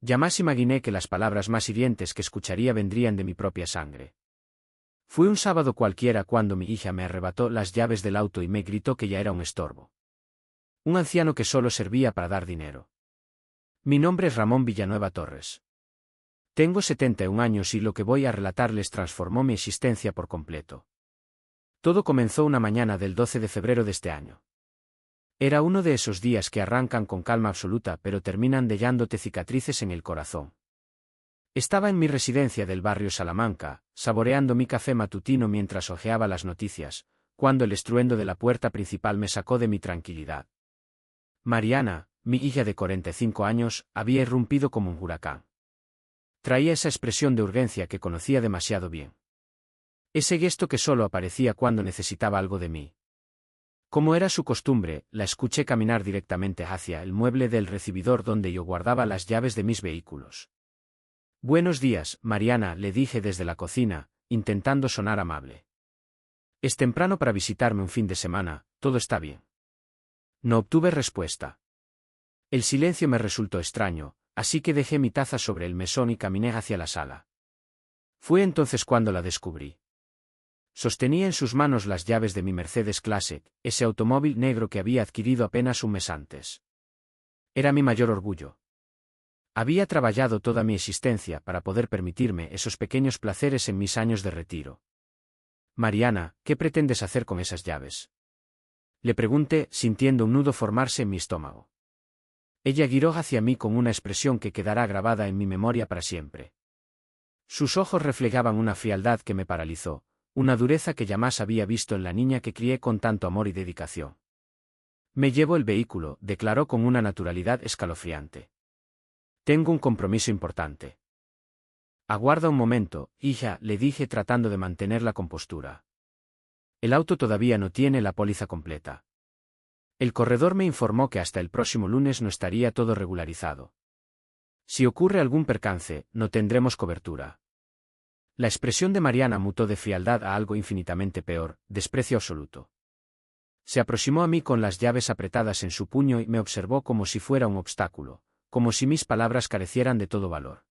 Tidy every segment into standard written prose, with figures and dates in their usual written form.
Jamás imaginé que las palabras más hirientes que escucharía vendrían de mi propia sangre. Fue un sábado cualquiera cuando mi hija me arrebató las llaves del auto y me gritó que ya era un estorbo. Un anciano que solo servía para dar dinero. Mi nombre es Ramón Villanueva Torres. Tengo 71 años y lo que voy a relatarles transformó mi existencia por completo. Todo comenzó una mañana del 12 de febrero de este año. Era uno de esos días que arrancan con calma absoluta pero terminan dejándote cicatrices en el corazón. Estaba en mi residencia del barrio Salamanca, saboreando mi café matutino mientras hojeaba las noticias, cuando el estruendo de la puerta principal me sacó de mi tranquilidad. Mariana, mi hija de 45 años, había irrumpido como un huracán. Traía esa expresión de urgencia que conocía demasiado bien. Ese gesto que solo aparecía cuando necesitaba algo de mí. Como era su costumbre, la escuché caminar directamente hacia el mueble del recibidor donde yo guardaba las llaves de mis vehículos. «Buenos días, Mariana», le dije desde la cocina, intentando sonar amable. «Es temprano para visitarme un fin de semana, todo está bien». No obtuve respuesta. El silencio me resultó extraño, así que dejé mi taza sobre el mesón y caminé hacia la sala. Fue entonces cuando la descubrí. Sostenía en sus manos las llaves de mi Mercedes Classic, ese automóvil negro que había adquirido apenas un mes antes. Era mi mayor orgullo. Había trabajado toda mi existencia para poder permitirme esos pequeños placeres en mis años de retiro. «Mariana, ¿qué pretendes hacer con esas llaves?», le pregunté, sintiendo un nudo formarse en mi estómago. Ella giró hacia mí con una expresión que quedará grabada en mi memoria para siempre. Sus ojos reflejaban una frialdad que me paralizó, una dureza que jamás había visto en la niña que crié con tanto amor y dedicación. «Me llevo el vehículo», declaró con una naturalidad escalofriante. «Tengo un compromiso importante». «Aguarda un momento, hija», le dije tratando de mantener la compostura. «El auto todavía no tiene la póliza completa. El corredor me informó que hasta el próximo lunes no estaría todo regularizado. Si ocurre algún percance, no tendremos cobertura». La expresión de Mariana mutó de frialdad a algo infinitamente peor, desprecio absoluto. Se aproximó a mí con las llaves apretadas en su puño y me observó como si fuera un obstáculo, como si mis palabras carecieran de todo valor.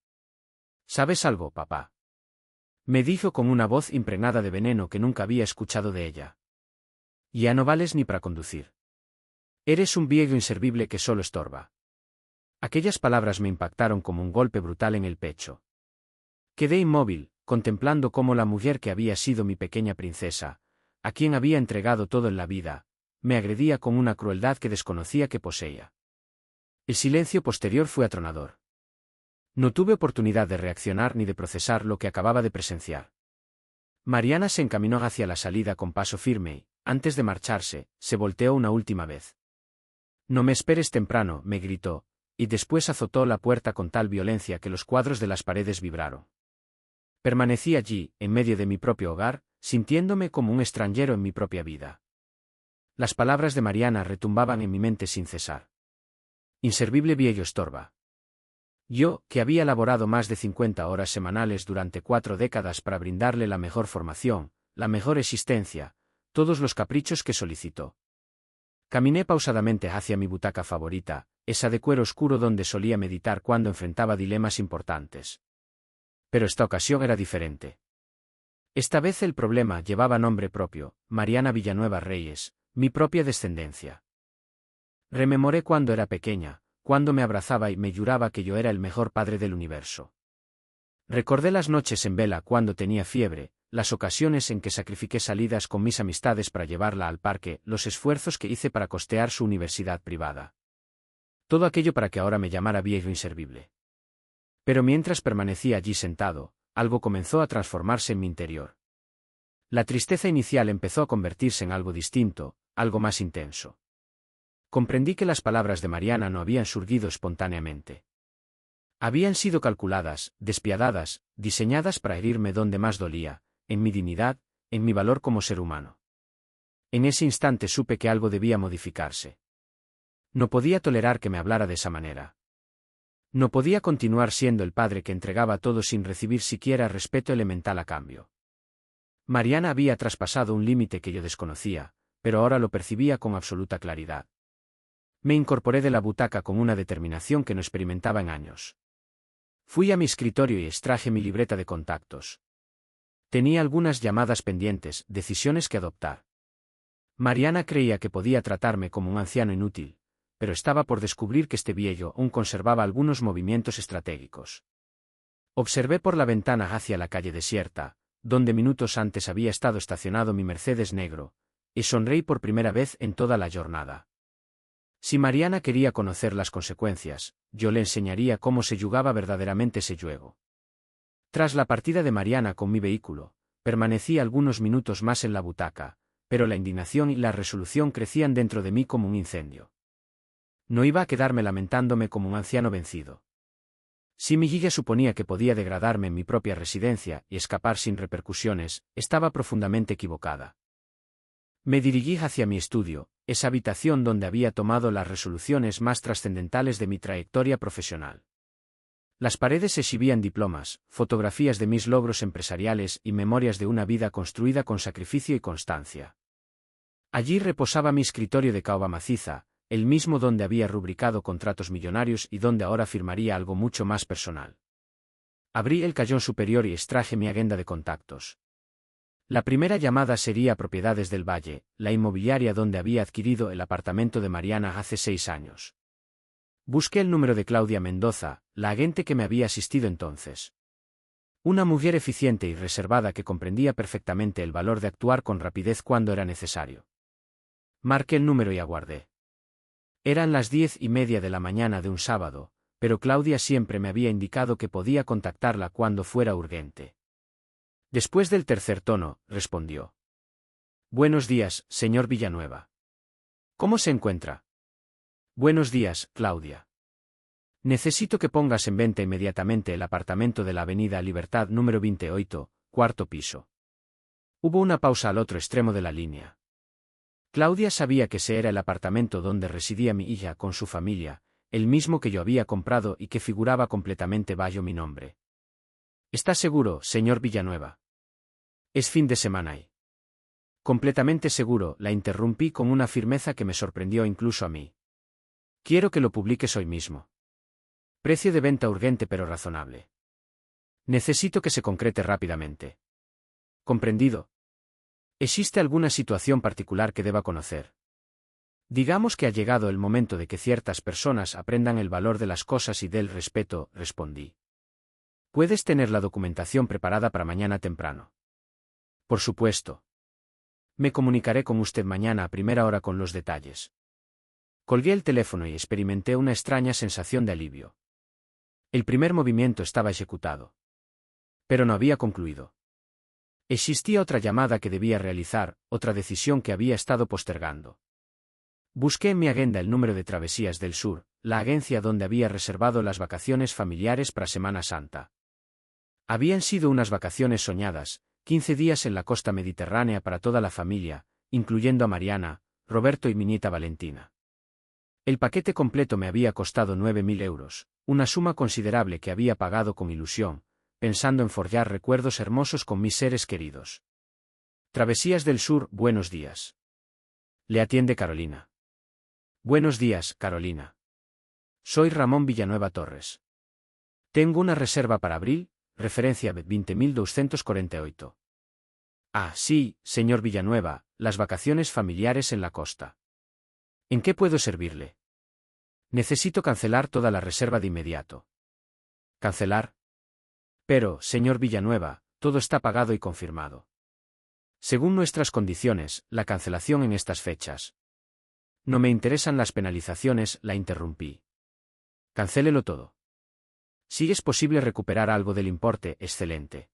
«¿Sabes algo, papá?», me dijo con una voz impregnada de veneno que nunca había escuchado de ella. «Ya no vales ni para conducir. Eres un viejo inservible que solo estorba». Aquellas palabras me impactaron como un golpe brutal en el pecho. Quedé inmóvil, contemplando cómo la mujer que había sido mi pequeña princesa, a quien había entregado todo en la vida, me agredía con una crueldad que desconocía que poseía. El silencio posterior fue atronador. No tuve oportunidad de reaccionar ni de procesar lo que acababa de presenciar. Mariana se encaminó hacia la salida con paso firme y, antes de marcharse, se volteó una última vez. «No me esperes temprano», me gritó, y después azotó la puerta con tal violencia que los cuadros de las paredes vibraron. Permanecí allí, en medio de mi propio hogar, sintiéndome como un extranjero en mi propia vida. Las palabras de Mariana retumbaban en mi mente sin cesar. «Inservible viejo estorba». Yo, que había laborado más de 50 horas semanales durante 4 décadas para brindarle la mejor formación, la mejor existencia, todos los caprichos que solicitó. Caminé pausadamente hacia mi butaca favorita, esa de cuero oscuro donde solía meditar cuando enfrentaba dilemas importantes. Pero esta ocasión era diferente. Esta vez el problema llevaba nombre propio, Mariana Villanueva Reyes, mi propia descendencia. Rememoré cuando era pequeña, cuando me abrazaba y me juraba que yo era el mejor padre del universo. Recordé las noches en vela cuando tenía fiebre, las ocasiones en que sacrifiqué salidas con mis amistades para llevarla al parque, los esfuerzos que hice para costear su universidad privada. Todo aquello para que ahora me llamara viejo inservible. Pero mientras permanecía allí sentado, algo comenzó a transformarse en mi interior. La tristeza inicial empezó a convertirse en algo distinto, algo más intenso. Comprendí que las palabras de Mariana no habían surgido espontáneamente. Habían sido calculadas, despiadadas, diseñadas para herirme donde más dolía, en mi dignidad, en mi valor como ser humano. En ese instante supe que algo debía modificarse. No podía tolerar que me hablara de esa manera. No podía continuar siendo el padre que entregaba todo sin recibir siquiera respeto elemental a cambio. Mariana había traspasado un límite que yo desconocía, pero ahora lo percibía con absoluta claridad. Me incorporé de la butaca con una determinación que no experimentaba en años. Fui a mi escritorio y extraje mi libreta de contactos. Tenía algunas llamadas pendientes, decisiones que adoptar. Mariana creía que podía tratarme como un anciano inútil, pero estaba por descubrir que este viejo aún conservaba algunos movimientos estratégicos. Observé por la ventana hacia la calle desierta, donde minutos antes había estado estacionado mi Mercedes negro, y sonreí por primera vez en toda la jornada. Si Mariana quería conocer las consecuencias, yo le enseñaría cómo se jugaba verdaderamente ese juego. Tras la partida de Mariana con mi vehículo, permanecí algunos minutos más en la butaca, pero la indignación y la resolución crecían dentro de mí como un incendio. No iba a quedarme lamentándome como un anciano vencido. Si mi guía suponía que podía degradarme en mi propia residencia y escapar sin repercusiones, estaba profundamente equivocada. Me dirigí hacia mi estudio, esa habitación donde había tomado las resoluciones más trascendentales de mi trayectoria profesional. Las paredes exhibían diplomas, fotografías de mis logros empresariales y memorias de una vida construida con sacrificio y constancia. Allí reposaba mi escritorio de caoba maciza, el mismo donde había rubricado contratos millonarios y donde ahora firmaría algo mucho más personal. Abrí el cajón superior y extraje mi agenda de contactos. La primera llamada sería a Propiedades del Valle, la inmobiliaria donde había adquirido el apartamento de Mariana hace 6 años. Busqué el número de Claudia Mendoza, la agente que me había asistido entonces. Una mujer eficiente y reservada que comprendía perfectamente el valor de actuar con rapidez cuando era necesario. Marqué el número y aguardé. Eran las 10:30 de la mañana de un sábado, pero Claudia siempre me había indicado que podía contactarla cuando fuera urgente. Después del tercer tono, respondió. Buenos días, señor Villanueva. ¿Cómo se encuentra? Buenos días, Claudia. Necesito que pongas en venta inmediatamente el apartamento de la Avenida Libertad número 28, cuarto piso. Hubo una pausa al otro extremo de la línea. Claudia sabía que ese era el apartamento donde residía mi hija con su familia, el mismo que yo había comprado y que figuraba completamente bajo mi nombre. ¿Está seguro, señor Villanueva? Es fin de semana y... Completamente seguro, la interrumpí con una firmeza que me sorprendió incluso a mí. Quiero que lo publiques hoy mismo. Precio de venta urgente pero razonable. Necesito que se concrete rápidamente. ¿Comprendido? ¿Existe alguna situación particular que deba conocer? Digamos que ha llegado el momento de que ciertas personas aprendan el valor de las cosas y del respeto, respondí. ¿Puedes tener la documentación preparada para mañana temprano? Por supuesto. Me comunicaré con usted mañana a primera hora con los detalles. Colgué el teléfono y experimenté una extraña sensación de alivio. El primer movimiento estaba ejecutado. Pero no había concluido. Existía otra llamada que debía realizar, otra decisión que había estado postergando. Busqué en mi agenda el número de Travesías del Sur, la agencia donde había reservado las vacaciones familiares para Semana Santa. Habían sido unas vacaciones soñadas, 15 días en la costa mediterránea para toda la familia, incluyendo a Mariana, Roberto y mi nieta Valentina. El paquete completo me había costado 9.000 euros, una suma considerable que había pagado con ilusión, pensando en forjar recuerdos hermosos con mis seres queridos. Travesías del Sur, buenos días. Le atiende Carolina. Buenos días, Carolina. Soy Ramón Villanueva Torres. Tengo una reserva para abril, referencia 20.248. Ah, sí, señor Villanueva, las vacaciones familiares en la costa. ¿En qué puedo servirle? Necesito cancelar toda la reserva de inmediato. ¿Cancelar? Pero, señor Villanueva, todo está pagado y confirmado. Según nuestras condiciones, la cancelación en estas fechas. No me interesan las penalizaciones, la interrumpí. Cancélelo todo. Si es posible recuperar algo del importe, excelente.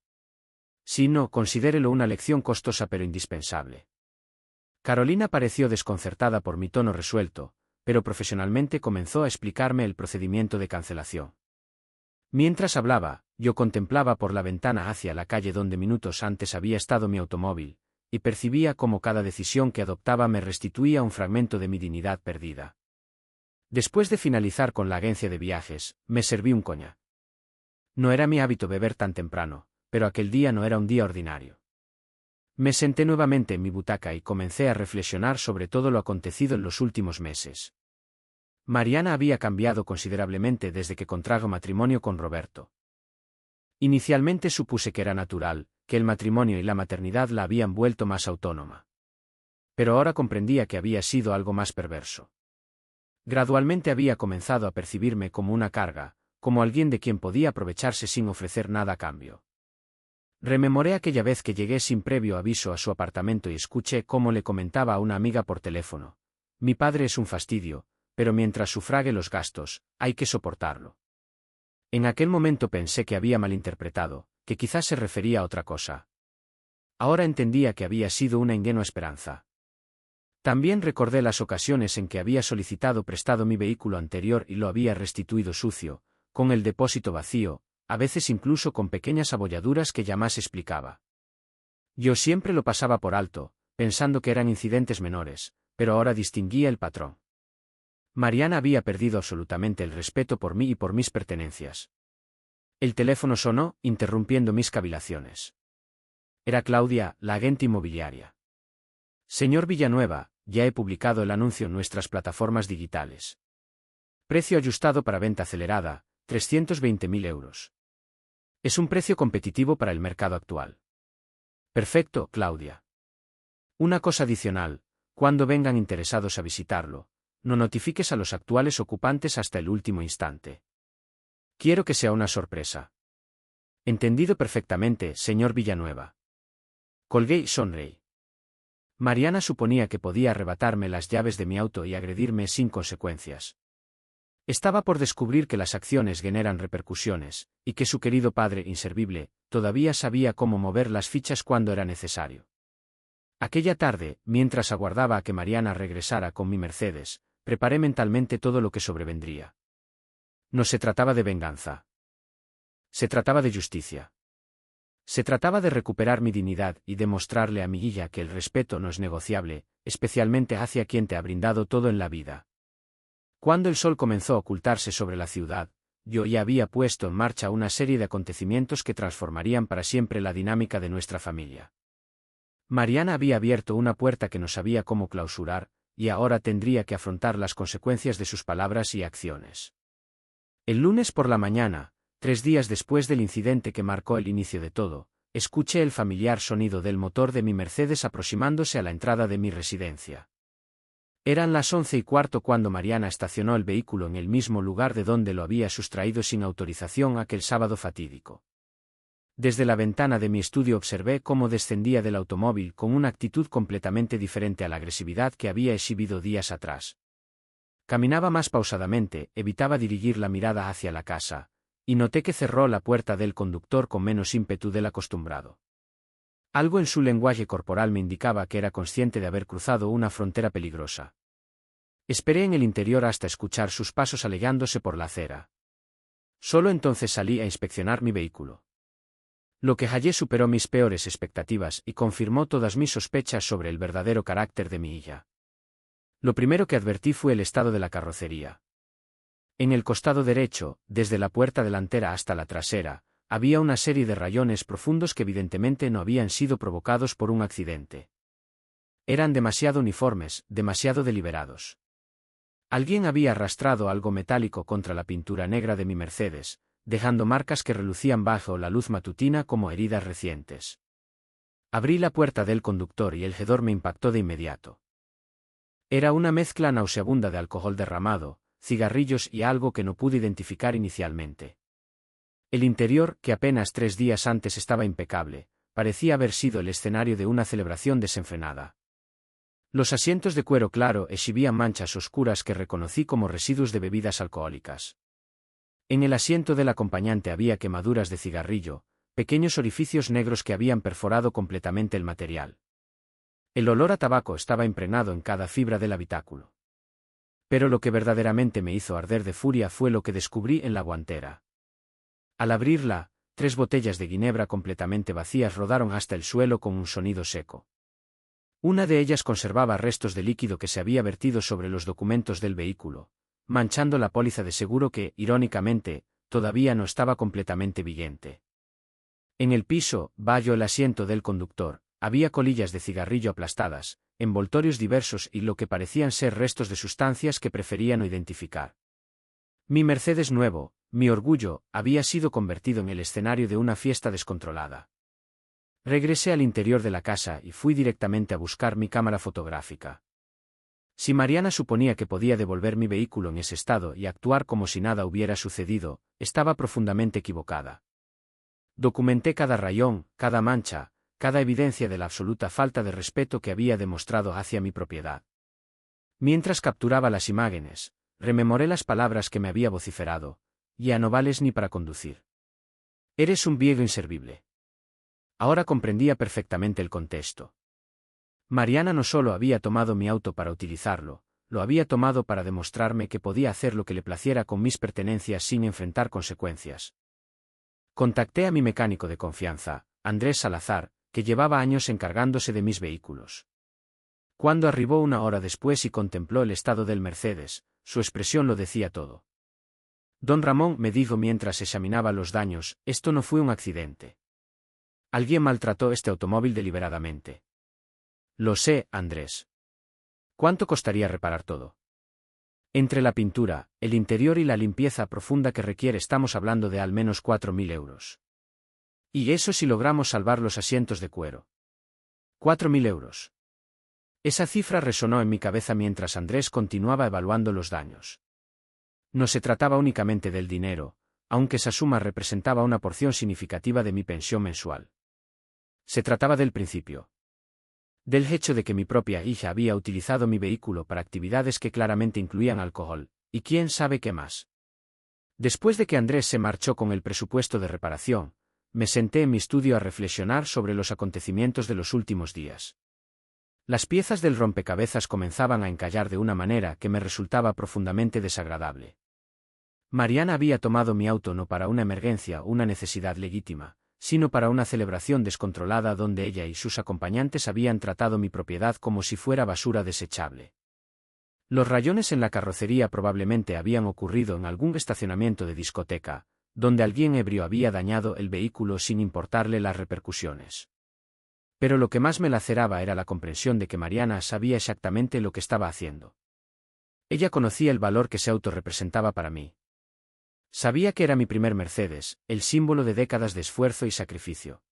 Si no, considérelo una lección costosa pero indispensable. Carolina pareció desconcertada por mi tono resuelto, pero profesionalmente comenzó a explicarme el procedimiento de cancelación. Mientras hablaba, yo contemplaba por la ventana hacia la calle donde minutos antes había estado mi automóvil, y percibía cómo cada decisión que adoptaba me restituía un fragmento de mi dignidad perdida. Después de finalizar con la agencia de viajes, me serví un coñac. No era mi hábito beber tan temprano, pero aquel día no era un día ordinario. Me senté nuevamente en mi butaca y comencé a reflexionar sobre todo lo acontecido en los últimos meses. Mariana había cambiado considerablemente desde que contrajo matrimonio con Roberto. Inicialmente supuse que era natural, que el matrimonio y la maternidad la habían vuelto más autónoma. Pero ahora comprendía que había sido algo más perverso. Gradualmente había comenzado a percibirme como una carga, como alguien de quien podía aprovecharse sin ofrecer nada a cambio. Rememoré aquella vez que llegué sin previo aviso a su apartamento y escuché cómo le comentaba a una amiga por teléfono: mi padre es un fastidio, pero mientras sufrague los gastos, hay que soportarlo. En aquel momento pensé que había malinterpretado, que quizás se refería a otra cosa. Ahora entendía que había sido una ingenua esperanza. También recordé las ocasiones en que había solicitado prestado mi vehículo anterior y lo había restituido sucio, con el depósito vacío, a veces incluso con pequeñas abolladuras que jamás explicaba. Yo siempre lo pasaba por alto, pensando que eran incidentes menores, pero ahora distinguía el patrón. Mariana había perdido absolutamente el respeto por mí y por mis pertenencias. El teléfono sonó, interrumpiendo mis cavilaciones. Era Claudia, la agente inmobiliaria. Señor Villanueva, ya he publicado el anuncio en nuestras plataformas digitales. Precio ajustado para venta acelerada, 320.000 euros. Es un precio competitivo para el mercado actual. Perfecto, Claudia. Una cosa adicional: cuando vengan interesados a visitarlo, no notifiques a los actuales ocupantes hasta el último instante. Quiero que sea una sorpresa. Entendido perfectamente, señor Villanueva. Colgué y sonreí. Mariana suponía que podía arrebatarme las llaves de mi auto y agredirme sin consecuencias. Estaba por descubrir que las acciones generan repercusiones, y que su querido padre inservible todavía sabía cómo mover las fichas cuando era necesario. Aquella tarde, mientras aguardaba a que Mariana regresara con mi Mercedes, preparé mentalmente todo lo que sobrevendría. No se trataba de venganza. Se trataba de justicia. Se trataba de recuperar mi dignidad y demostrarle a mi hija que el respeto no es negociable, especialmente hacia quien te ha brindado todo en la vida. Cuando el sol comenzó a ocultarse sobre la ciudad, yo ya había puesto en marcha una serie de acontecimientos que transformarían para siempre la dinámica de nuestra familia. Mariana había abierto una puerta que no sabía cómo clausurar, y ahora tendría que afrontar las consecuencias de sus palabras y acciones. El lunes por la mañana, 3 días después del incidente que marcó el inicio de todo, escuché el familiar sonido del motor de mi Mercedes aproximándose a la entrada de mi residencia. Eran las 11:15 cuando Mariana estacionó el vehículo en el mismo lugar de donde lo había sustraído sin autorización aquel sábado fatídico. Desde la ventana de mi estudio observé cómo descendía del automóvil con una actitud completamente diferente a la agresividad que había exhibido días atrás. Caminaba más pausadamente, evitaba dirigir la mirada hacia la casa, y noté que cerró la puerta del conductor con menos ímpetu del acostumbrado. Algo en su lenguaje corporal me indicaba que era consciente de haber cruzado una frontera peligrosa. Esperé en el interior hasta escuchar sus pasos alejándose por la acera. Solo entonces salí a inspeccionar mi vehículo. Lo que hallé superó mis peores expectativas y confirmó todas mis sospechas sobre el verdadero carácter de mi hija. Lo primero que advertí fue el estado de la carrocería. En el costado derecho, desde la puerta delantera hasta la trasera, había una serie de rayones profundos que evidentemente no habían sido provocados por un accidente. Eran demasiado uniformes, demasiado deliberados. Alguien había arrastrado algo metálico contra la pintura negra de mi Mercedes, dejando marcas que relucían bajo la luz matutina como heridas recientes. Abrí la puerta del conductor y el hedor me impactó de inmediato. Era una mezcla nauseabunda de alcohol derramado, cigarrillos y algo que no pude identificar inicialmente. El interior, que apenas 3 días antes estaba impecable, parecía haber sido el escenario de una celebración desenfrenada. Los asientos de cuero claro exhibían manchas oscuras que reconocí como residuos de bebidas alcohólicas. En el asiento del acompañante había quemaduras de cigarrillo, pequeños orificios negros que habían perforado completamente el material. El olor a tabaco estaba impregnado en cada fibra del habitáculo. Pero lo que verdaderamente me hizo arder de furia fue lo que descubrí en la guantera. Al abrirla, 3 botellas de ginebra completamente vacías rodaron hasta el suelo con un sonido seco. Una de ellas conservaba restos de líquido que se había vertido sobre los documentos del vehículo, manchando la póliza de seguro que, irónicamente, todavía no estaba completamente vigente. En el piso, bajo el asiento del conductor, había colillas de cigarrillo aplastadas, envoltorios diversos y lo que parecían ser restos de sustancias que prefería no identificar. Mi Mercedes nuevo, Mi orgullo había sido convertido en el escenario de una fiesta descontrolada. Regresé al interior de la casa y fui directamente a buscar mi cámara fotográfica. Si Mariana suponía que podía devolver mi vehículo en ese estado y actuar como si nada hubiera sucedido, estaba profundamente equivocada. Documenté cada rayón, cada mancha, cada evidencia de la absoluta falta de respeto que había demostrado hacia mi propiedad. Mientras capturaba las imágenes, rememoré las palabras que me había vociferado: ya no vales ni para conducir. Eres un viejo inservible. Ahora comprendía perfectamente el contexto. Mariana no solo había tomado mi auto para utilizarlo, lo había tomado para demostrarme que podía hacer lo que le placiera con mis pertenencias sin enfrentar consecuencias. Contacté a mi mecánico de confianza, Andrés Salazar, que llevaba años encargándose de mis vehículos. Cuando arribó una hora después y contempló el estado del Mercedes, su expresión lo decía todo. Don Ramón, me dijo mientras examinaba los daños, esto no fue un accidente. Alguien maltrató este automóvil deliberadamente. Lo sé, Andrés. ¿Cuánto costaría reparar todo? Entre la pintura, el interior y la limpieza profunda que requiere estamos hablando de al menos 4.000 euros. Y eso si logramos salvar los asientos de cuero. 4.000 euros. Esa cifra resonó en mi cabeza mientras Andrés continuaba evaluando los daños. No se trataba únicamente del dinero, aunque esa suma representaba una porción significativa de mi pensión mensual. Se trataba del principio. Del hecho de que mi propia hija había utilizado mi vehículo para actividades que claramente incluían alcohol, y quién sabe qué más. Después de que Andrés se marchó con el presupuesto de reparación, me senté en mi estudio a reflexionar sobre los acontecimientos de los últimos días. Las piezas del rompecabezas comenzaban a encallar de una manera que me resultaba profundamente desagradable. Mariana había tomado mi auto no para una emergencia o una necesidad legítima, sino para una celebración descontrolada donde ella y sus acompañantes habían tratado mi propiedad como si fuera basura desechable. Los rayones en la carrocería probablemente habían ocurrido en algún estacionamiento de discoteca, donde alguien ebrio había dañado el vehículo sin importarle las repercusiones. Pero lo que más me laceraba era la comprensión de que Mariana sabía exactamente lo que estaba haciendo. Ella conocía el valor que ese auto representaba para mí. Sabía que era mi primer Mercedes, el símbolo de décadas de esfuerzo y sacrificio.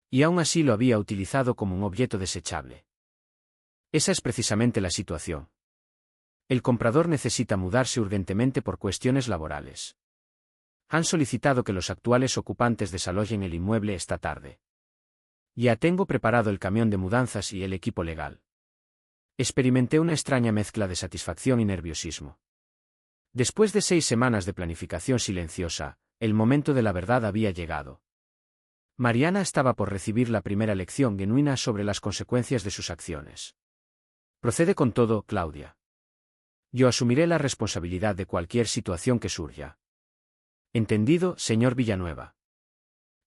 Y aún así lo había utilizado como un objeto desechable. Esa es precisamente la situación. El comprador necesita mudarse urgentemente por cuestiones laborales. Han solicitado que los actuales ocupantes desalojen el inmueble esta tarde. Ya tengo preparado el camión de mudanzas y el equipo legal. Experimenté una extraña mezcla de satisfacción y nerviosismo. Después de 6 semanas de planificación silenciosa, el momento de la verdad había llegado. Mariana estaba por recibir la primera lección genuina sobre las consecuencias de sus acciones. Procede con todo, Claudia. Yo asumiré la responsabilidad de cualquier situación que surja. Entendido, señor Villanueva.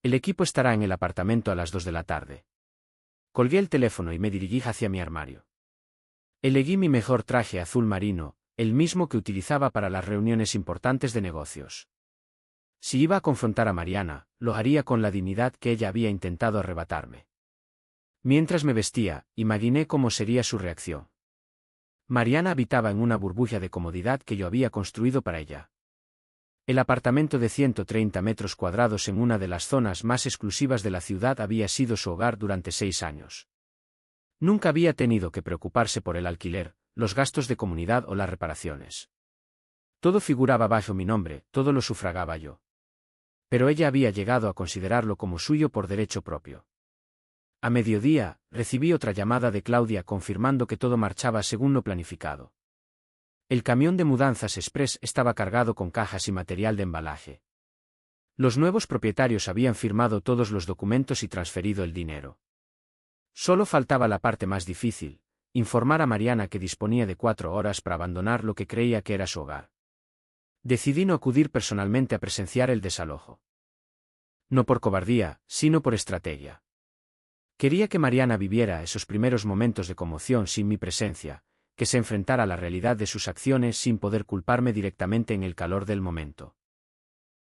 El equipo estará en el apartamento a las 2 de la tarde. Colgué el teléfono y me dirigí hacia mi armario. Elegí mi mejor traje azul marino, el mismo que utilizaba para las reuniones importantes de negocios. Si iba a confrontar a Mariana, lo haría con la dignidad que ella había intentado arrebatarme. Mientras me vestía, imaginé cómo sería su reacción. Mariana habitaba en una burbuja de comodidad que yo había construido para ella. El apartamento de 130 metros cuadrados en una de las zonas más exclusivas de la ciudad había sido su hogar durante 6 años. Nunca había tenido que preocuparse por el alquiler, los gastos de comunidad o las reparaciones. Todo figuraba bajo mi nombre, todo lo sufragaba yo. Pero ella había llegado a considerarlo como suyo por derecho propio. A mediodía, recibí otra llamada de Claudia confirmando que todo marchaba según lo planificado. El camión de mudanzas express estaba cargado con cajas y material de embalaje. Los nuevos propietarios habían firmado todos los documentos y transferido el dinero. Solo faltaba la parte más difícil: informar a Mariana que disponía de 4 horas para abandonar lo que creía que era su hogar. Decidí no acudir personalmente a presenciar el desalojo. No por cobardía, sino por estrategia. Quería que Mariana viviera esos primeros momentos de conmoción sin mi presencia, que se enfrentara a la realidad de sus acciones sin poder culparme directamente en el calor del momento.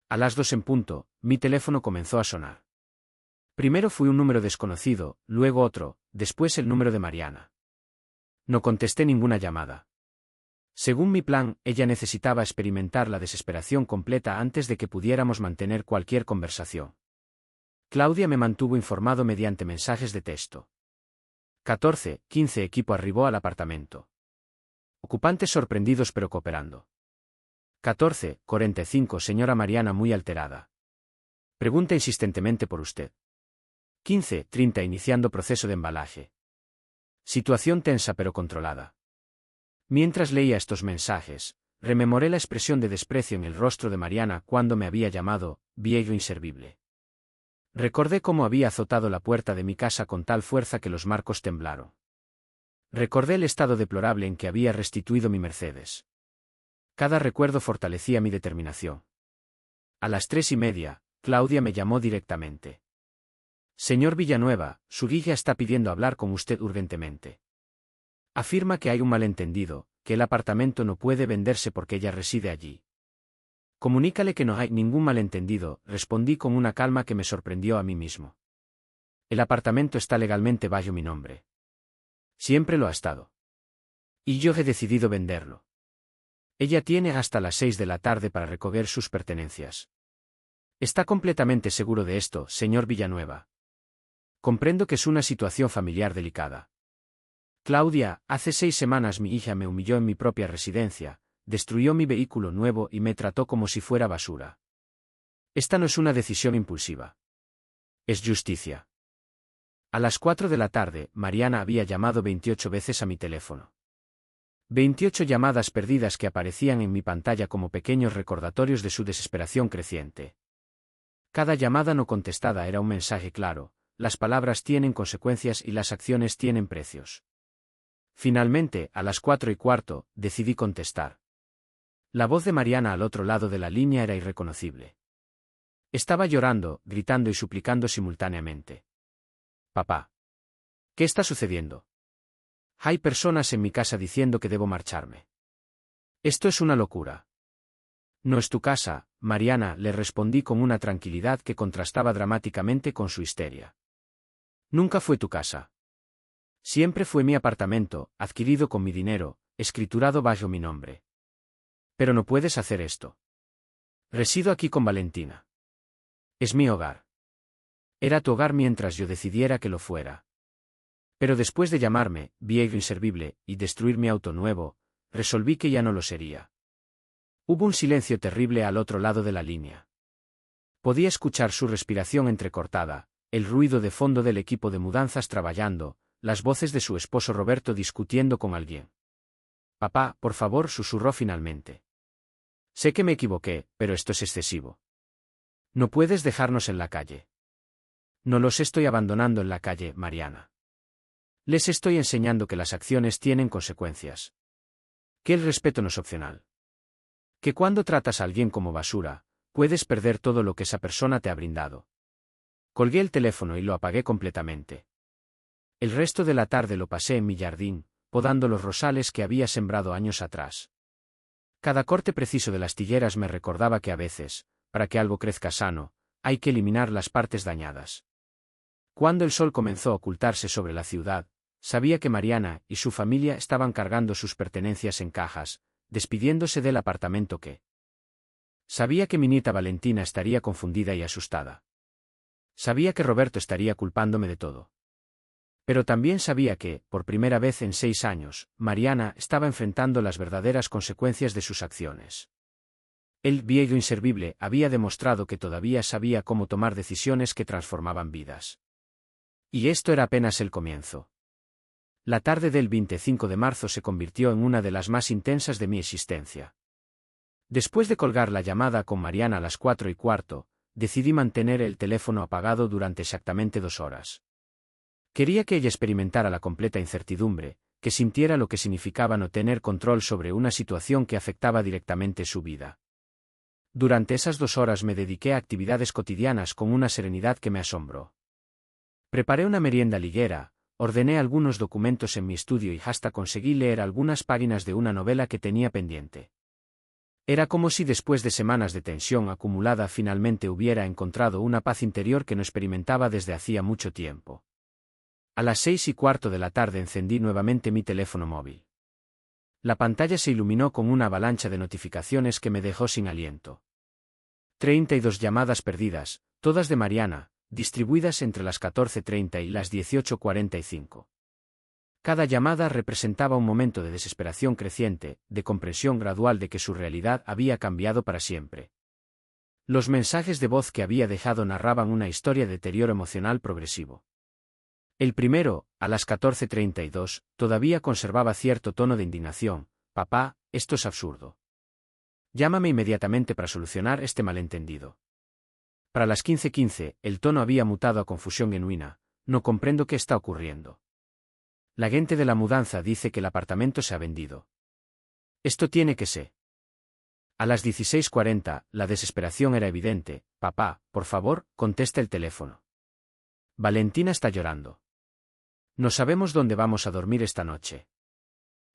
A las 2 en punto, mi teléfono comenzó a sonar. Primero fue un número desconocido, luego otro, después el número de Mariana. No contesté ninguna llamada. Según mi plan, ella necesitaba experimentar la desesperación completa antes de que pudiéramos mantener cualquier conversación. Claudia me mantuvo informado mediante mensajes de texto. 14:15 Equipo arribó al apartamento. Ocupantes sorprendidos pero cooperando. 14:45 Señora Mariana muy alterada. Pregunta insistentemente por usted. 15:30 Iniciando proceso de embalaje. Situación tensa pero controlada. Mientras leía estos mensajes, rememoré la expresión de desprecio en el rostro de Mariana cuando me había llamado viejo inservible. Recordé cómo había azotado la puerta de mi casa con tal fuerza que los marcos temblaron. Recordé el estado deplorable en que había restituido mi Mercedes. Cada recuerdo fortalecía mi determinación. A las 3:30, Claudia me llamó directamente. Señor Villanueva, su guía está pidiendo hablar con usted urgentemente. Afirma que hay un malentendido, que el apartamento no puede venderse porque ella reside allí. Comunícale que no hay ningún malentendido, respondí con una calma que me sorprendió a mí mismo. El apartamento está legalmente bajo mi nombre. Siempre lo ha estado. Y yo he decidido venderlo. Ella tiene hasta las 6 de la tarde para recoger sus pertenencias. ¿Está completamente seguro de esto, señor Villanueva? Comprendo que es una situación familiar delicada. Claudia, hace 6 semanas mi hija me humilló en mi propia residencia, destruyó mi vehículo nuevo y me trató como si fuera basura. Esta no es una decisión impulsiva. Es justicia. A las 4 de la tarde, Mariana había llamado 28 veces a mi teléfono. 28 llamadas perdidas que aparecían en mi pantalla como pequeños recordatorios de su desesperación creciente. Cada llamada no contestada era un mensaje claro: las palabras tienen consecuencias y las acciones tienen precios. Finalmente, a las 4:15, decidí contestar. La voz de Mariana al otro lado de la línea era irreconocible. Estaba llorando, gritando y suplicando simultáneamente. Papá. ¿Qué está sucediendo? Hay personas en mi casa diciendo que debo marcharme. Esto es una locura. No es tu casa, Mariana, le respondí con una tranquilidad que contrastaba dramáticamente con su histeria. Nunca fue tu casa. Siempre fue mi apartamento, adquirido con mi dinero, escriturado bajo mi nombre. Pero no puedes hacer esto. Resido aquí con Valentina. Es mi hogar. Era tu hogar mientras yo decidiera que lo fuera. Pero después de llamarme viejo inservible y destruir mi auto nuevo, resolví que ya no lo sería. Hubo un silencio terrible al otro lado de la línea. Podía escuchar su respiración entrecortada, el ruido de fondo del equipo de mudanzas trabajando, las voces de su esposo Roberto discutiendo con alguien. Papá, por favor, susurró finalmente. Sé que me equivoqué, pero esto es excesivo. No puedes dejarnos en la calle. No los estoy abandonando en la calle, Mariana. Les estoy enseñando que las acciones tienen consecuencias. Que el respeto no es opcional. Que cuando tratas a alguien como basura, puedes perder todo lo que esa persona te ha brindado. Colgué el teléfono y lo apagué completamente. El resto de la tarde lo pasé en mi jardín, podando los rosales que había sembrado años atrás. Cada corte preciso de las tigueras me recordaba que a veces, para que algo crezca sano, hay que eliminar las partes dañadas. Cuando el sol comenzó a ocultarse sobre la ciudad, sabía que Mariana y su familia estaban cargando sus pertenencias en cajas, despidiéndose del apartamento que. Sabía que mi nieta Valentina estaría confundida y asustada. Sabía que Roberto estaría culpándome de todo. Pero también sabía que, por primera vez en 6 años, Mariana estaba enfrentando las verdaderas consecuencias de sus acciones. El viejo inservible había demostrado que todavía sabía cómo tomar decisiones que transformaban vidas. Y esto era apenas el comienzo. La tarde del 25 de marzo se convirtió en una de las más intensas de mi existencia. Después de colgar la llamada con Mariana a las 4:15, decidí mantener el teléfono apagado durante exactamente 2 horas. Quería que ella experimentara la completa incertidumbre, que sintiera lo que significaba no tener control sobre una situación que afectaba directamente su vida. Durante esas 2 horas me dediqué a actividades cotidianas con una serenidad que me asombró. Preparé una merienda ligera, ordené algunos documentos en mi estudio y hasta conseguí leer algunas páginas de una novela que tenía pendiente. Era como si después de semanas de tensión acumulada finalmente hubiera encontrado una paz interior que no experimentaba desde hacía mucho tiempo. A las 6:15 de la tarde encendí nuevamente mi teléfono móvil. La pantalla se iluminó con una avalancha de notificaciones que me dejó sin aliento. 32 llamadas perdidas, todas de Mariana, distribuidas entre las 14:30 y las 18:45. Cada llamada representaba un momento de desesperación creciente, de comprensión gradual de que su realidad había cambiado para siempre. Los mensajes de voz que había dejado narraban una historia de deterioro emocional progresivo. El primero, a las 14:32, todavía conservaba cierto tono de indignación. Papá, esto es absurdo. Llámame inmediatamente para solucionar este malentendido. Para las 15:15, el tono había mutado a confusión genuina. No comprendo qué está ocurriendo. La gente de la mudanza dice que el apartamento se ha vendido. Esto tiene que ser. A las 16:40, la desesperación era evidente. Papá, por favor, contesta el teléfono. Valentina está llorando. No sabemos dónde vamos a dormir esta noche.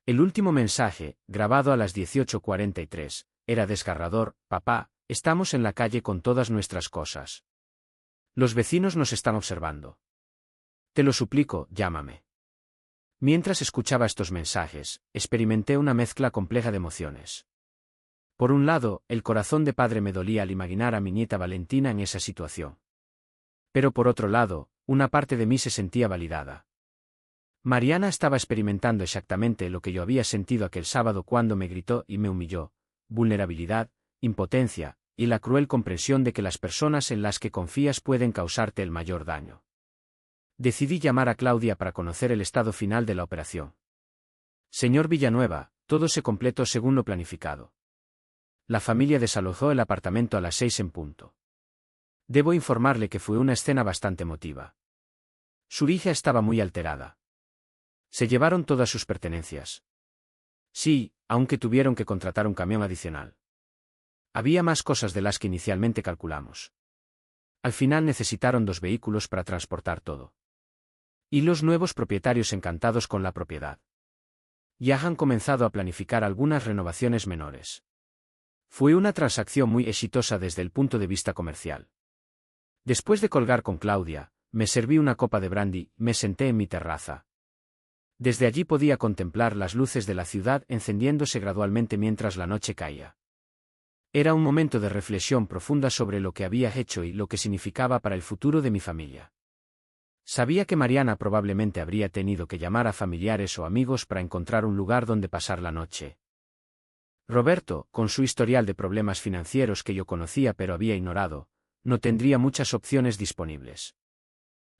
El último mensaje, grabado a las 18:43, era desgarrador. Papá, estamos en la calle con todas nuestras cosas. Los vecinos nos están observando. Te lo suplico, llámame. Mientras escuchaba estos mensajes, experimenté una mezcla compleja de emociones. Por un lado, el corazón de padre me dolía al imaginar a mi nieta Valentina en esa situación. Pero por otro lado, una parte de mí se sentía validada. Mariana estaba experimentando exactamente lo que yo había sentido aquel sábado cuando me gritó y me humilló: vulnerabilidad, impotencia, y la cruel comprensión de que las personas en las que confías pueden causarte el mayor daño. Decidí llamar a Claudia para conocer el estado final de la operación. Señor Villanueva, todo se completó según lo planificado. La familia desalojó el apartamento a las 6 en punto. Debo informarle que fue una escena bastante emotiva. Su hija estaba muy alterada. Se llevaron todas sus pertenencias. Sí, aunque tuvieron que contratar un camión adicional. Había más cosas de las que inicialmente calculamos. Al final necesitaron 2 vehículos para transportar todo. Y los nuevos propietarios encantados con la propiedad. Ya han comenzado a planificar algunas renovaciones menores. Fue una transacción muy exitosa desde el punto de vista comercial. Después de colgar con Claudia, me serví una copa de brandy, me senté en mi terraza. Desde allí podía contemplar las luces de la ciudad encendiéndose gradualmente mientras la noche caía. Era un momento de reflexión profunda sobre lo que había hecho y lo que significaba para el futuro de mi familia. Sabía que Mariana probablemente habría tenido que llamar a familiares o amigos para encontrar un lugar donde pasar la noche. Roberto, con su historial de problemas financieros que yo conocía pero había ignorado, no tendría muchas opciones disponibles.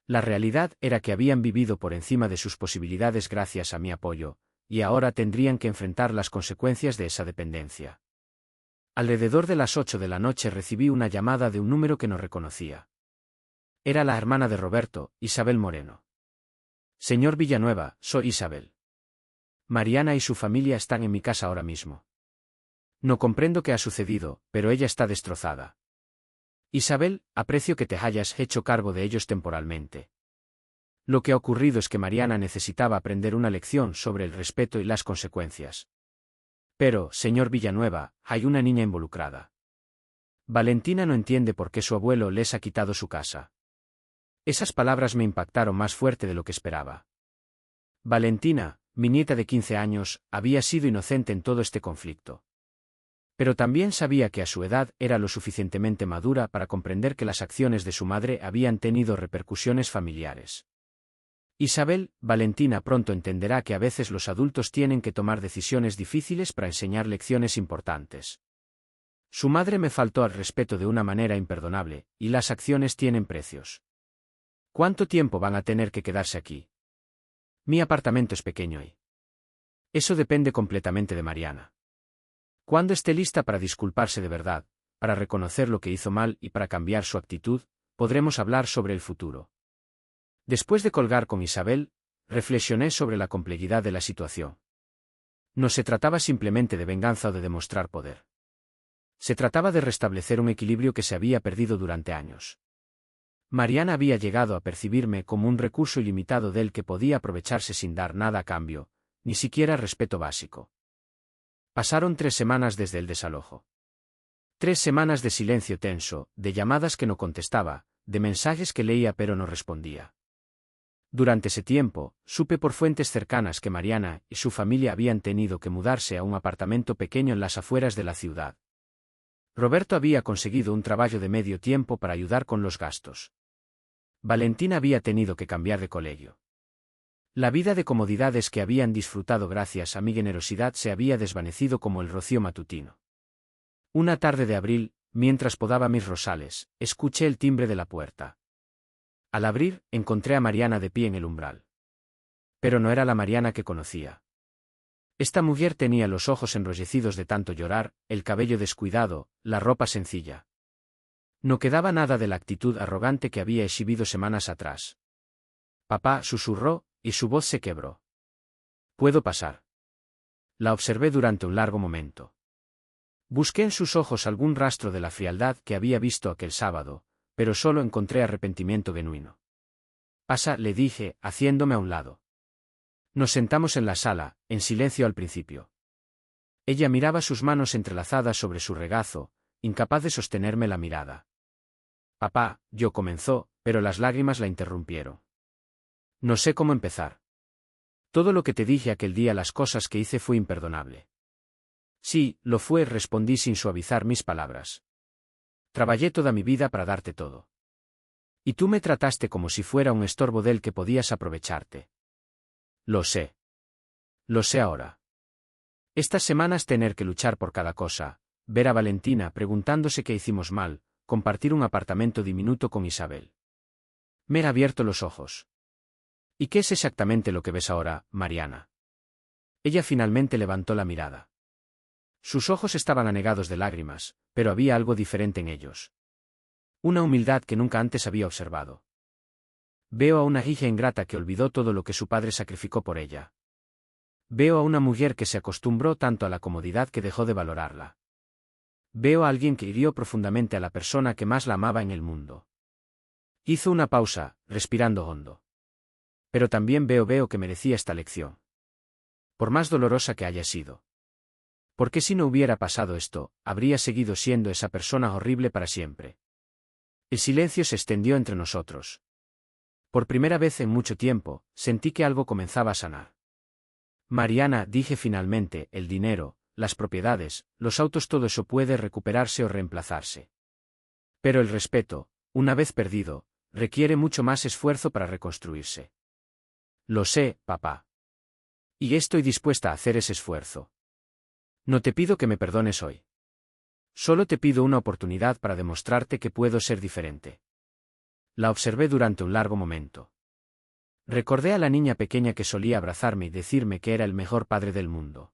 La realidad era que habían vivido por encima de sus posibilidades gracias a mi apoyo, y ahora tendrían que enfrentar las consecuencias de esa dependencia. Alrededor de las 8 de la noche recibí una llamada de un número que no reconocía. Era la hermana de Roberto, Isabel Moreno. Señor Villanueva, soy Isabel. Mariana y su familia están en mi casa ahora mismo. No comprendo qué ha sucedido, pero ella está destrozada. Isabel, aprecio que te hayas hecho cargo de ellos temporalmente. Lo que ha ocurrido es que Mariana necesitaba aprender una lección sobre el respeto y las consecuencias. Pero, señor Villanueva, hay una niña involucrada. Valentina no entiende por qué su abuelo les ha quitado su casa. Esas palabras me impactaron más fuerte de lo que esperaba. Valentina, mi nieta de 15 años, había sido inocente en todo este conflicto. Pero también sabía que a su edad era lo suficientemente madura para comprender que las acciones de su madre habían tenido repercusiones familiares. Isabel, Valentina pronto entenderá que a veces los adultos tienen que tomar decisiones difíciles para enseñar lecciones importantes. Su madre me faltó al respeto de una manera imperdonable, y las acciones tienen precios. ¿Cuánto tiempo van a tener que quedarse aquí? Mi apartamento es pequeño y... Eso depende completamente de Mariana. Cuando esté lista para disculparse de verdad, para reconocer lo que hizo mal y para cambiar su actitud, podremos hablar sobre el futuro. Después de colgar con Isabel, reflexioné sobre la complejidad de la situación. No se trataba simplemente de venganza o de demostrar poder. Se trataba de restablecer un equilibrio que se había perdido durante años. Mariana había llegado a percibirme como un recurso ilimitado del que podía aprovecharse sin dar nada a cambio, ni siquiera respeto básico. Pasaron 3 semanas desde el desalojo. 3 semanas de silencio tenso, de llamadas que no contestaba, de mensajes que leía pero no respondía. Durante ese tiempo, supe por fuentes cercanas que Mariana y su familia habían tenido que mudarse a un apartamento pequeño en las afueras de la ciudad. Roberto había conseguido un trabajo de medio tiempo para ayudar con los gastos. Valentina había tenido que cambiar de colegio. La vida de comodidades que habían disfrutado gracias a mi generosidad se había desvanecido como el rocío matutino. Una tarde de abril, mientras podaba mis rosales, escuché el timbre de la puerta. Al abrir, encontré a Mariana de pie en el umbral. Pero no era la Mariana que conocía. Esta mujer tenía los ojos enrollecidos de tanto llorar, el cabello descuidado, la ropa sencilla. No quedaba nada de la actitud arrogante que había exhibido semanas atrás. Papá, susurró, y su voz se quebró. ¿Puedo pasar? La observé durante un largo momento. Busqué en sus ojos algún rastro de la frialdad que había visto aquel sábado, pero solo encontré arrepentimiento genuino. Pasa, le dije, haciéndome a un lado. Nos sentamos en la sala, en silencio al principio. Ella miraba sus manos entrelazadas sobre su regazo, incapaz de sostenerme la mirada. Papá, yo comenzó, pero las lágrimas la interrumpieron. No sé cómo empezar. Todo lo que te dije aquel día, las cosas que hice, fue imperdonable. Sí, lo fue, respondí sin suavizar mis palabras. Trabajé toda mi vida para darte todo. Y tú me trataste como si fuera un estorbo del que podías aprovecharte. Lo sé. Lo sé ahora. Estas semanas tener que luchar por cada cosa, ver a Valentina preguntándose qué hicimos mal, compartir un apartamento diminuto con Isabel. Me he abierto los ojos. ¿Y qué es exactamente lo que ves ahora, Mariana? Ella finalmente levantó la mirada. Sus ojos estaban anegados de lágrimas, pero había algo diferente en ellos. Una humildad que nunca antes había observado. Veo a una hija ingrata que olvidó todo lo que su padre sacrificó por ella. Veo a una mujer que se acostumbró tanto a la comodidad que dejó de valorarla. Veo a alguien que hirió profundamente a la persona que más la amaba en el mundo. Hizo una pausa, respirando hondo. Pero también veo que merecía esta lección. Por más dolorosa que haya sido. Porque si no hubiera pasado esto, habría seguido siendo esa persona horrible para siempre. El silencio se extendió entre nosotros. Por primera vez en mucho tiempo, sentí que algo comenzaba a sanar. Mariana, dije finalmente, el dinero, las propiedades, los autos, todo eso puede recuperarse o reemplazarse. Pero el respeto, una vez perdido, requiere mucho más esfuerzo para reconstruirse. Lo sé, papá. Y estoy dispuesta a hacer ese esfuerzo. No te pido que me perdones hoy. Solo te pido una oportunidad para demostrarte que puedo ser diferente. La observé durante un largo momento. Recordé a la niña pequeña que solía abrazarme y decirme que era el mejor padre del mundo.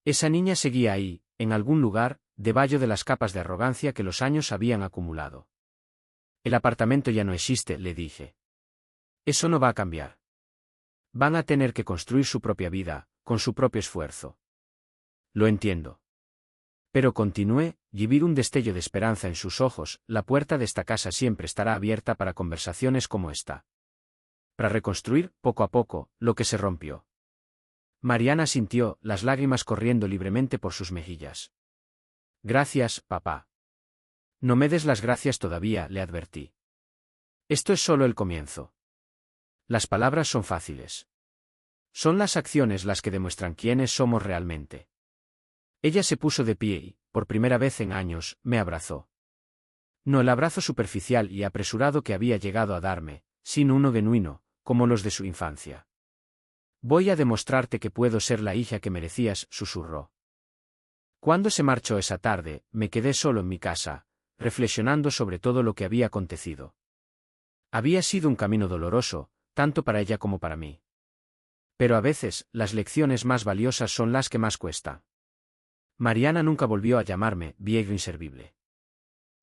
Esa niña seguía ahí, en algún lugar, debajo de las capas de arrogancia que los años habían acumulado. El apartamento ya no existe, le dije. Eso no va a cambiar. Van a tener que construir su propia vida, con su propio esfuerzo. Lo entiendo. Pero continué, y vi un destello de esperanza en sus ojos, la puerta de esta casa siempre estará abierta para conversaciones como esta. Para reconstruir, poco a poco, lo que se rompió. Mariana sintió, las lágrimas corriendo libremente por sus mejillas. Gracias, papá. No me des las gracias todavía, le advertí. Esto es solo el comienzo. Las palabras son fáciles. Son las acciones las que demuestran quiénes somos realmente. Ella se puso de pie y, por primera vez en años, me abrazó. No el abrazo superficial y apresurado que había llegado a darme, sino uno genuino, como los de su infancia. Voy a demostrarte que puedo ser la hija que merecías, susurró. Cuando se marchó esa tarde, me quedé solo en mi casa, reflexionando sobre todo lo que había acontecido. Había sido un camino doloroso, tanto para ella como para mí. Pero a veces, las lecciones más valiosas son las que más cuestan. Mariana nunca volvió a llamarme viejo inservible.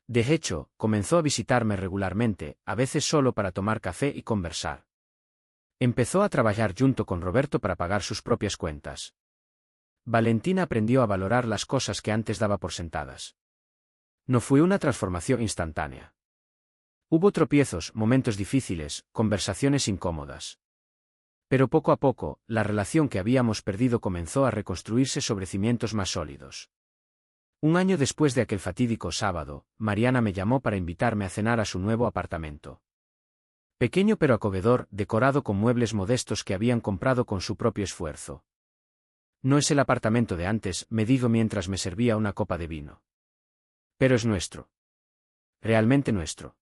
De hecho, comenzó a visitarme regularmente, a veces solo para tomar café y conversar. Empezó a trabajar junto con Roberto para pagar sus propias cuentas. Valentina aprendió a valorar las cosas que antes daba por sentadas. No fue una transformación instantánea. Hubo tropiezos, momentos difíciles, conversaciones incómodas. Pero poco a poco, la relación que habíamos perdido comenzó a reconstruirse sobre cimientos más sólidos. Un año después de aquel fatídico sábado, Mariana me llamó para invitarme a cenar a su nuevo apartamento. Pequeño pero acogedor, decorado con muebles modestos que habían comprado con su propio esfuerzo. No es el apartamento de antes, me digo mientras me servía una copa de vino. Pero es nuestro. Realmente nuestro.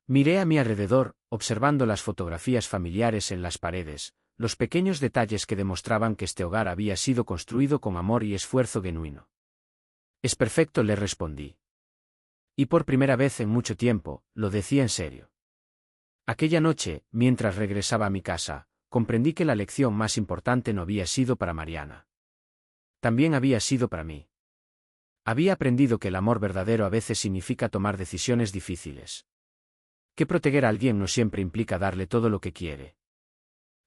Miré a mi alrededor, observando las fotografías familiares en las paredes, los pequeños detalles que demostraban que este hogar había sido construido con amor y esfuerzo genuino. Es perfecto, le respondí. Y por primera vez en mucho tiempo, lo decía en serio. Aquella noche, mientras regresaba a mi casa, comprendí que la lección más importante no había sido para Mariana. También había sido para mí. Había aprendido que el amor verdadero a veces significa tomar decisiones difíciles. Que proteger a alguien no siempre implica darle todo lo que quiere.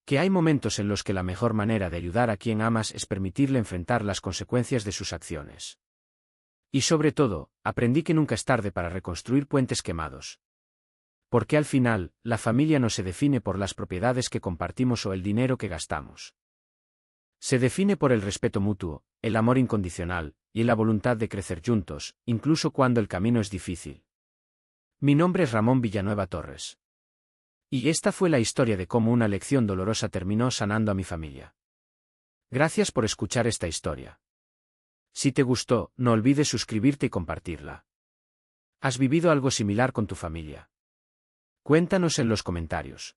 Que hay momentos en los que la mejor manera de ayudar a quien amas es permitirle enfrentar las consecuencias de sus acciones. Y sobre todo, aprendí que nunca es tarde para reconstruir puentes quemados. Porque al final, la familia no se define por las propiedades que compartimos o el dinero que gastamos. Se define por el respeto mutuo, el amor incondicional, y la voluntad de crecer juntos, incluso cuando el camino es difícil. Mi nombre es Ramón Villanueva Torres. Y esta fue la historia de cómo una lección dolorosa terminó sanando a mi familia. Gracias por escuchar esta historia. Si te gustó, no olvides suscribirte y compartirla. ¿Has vivido algo similar con tu familia? Cuéntanos en los comentarios.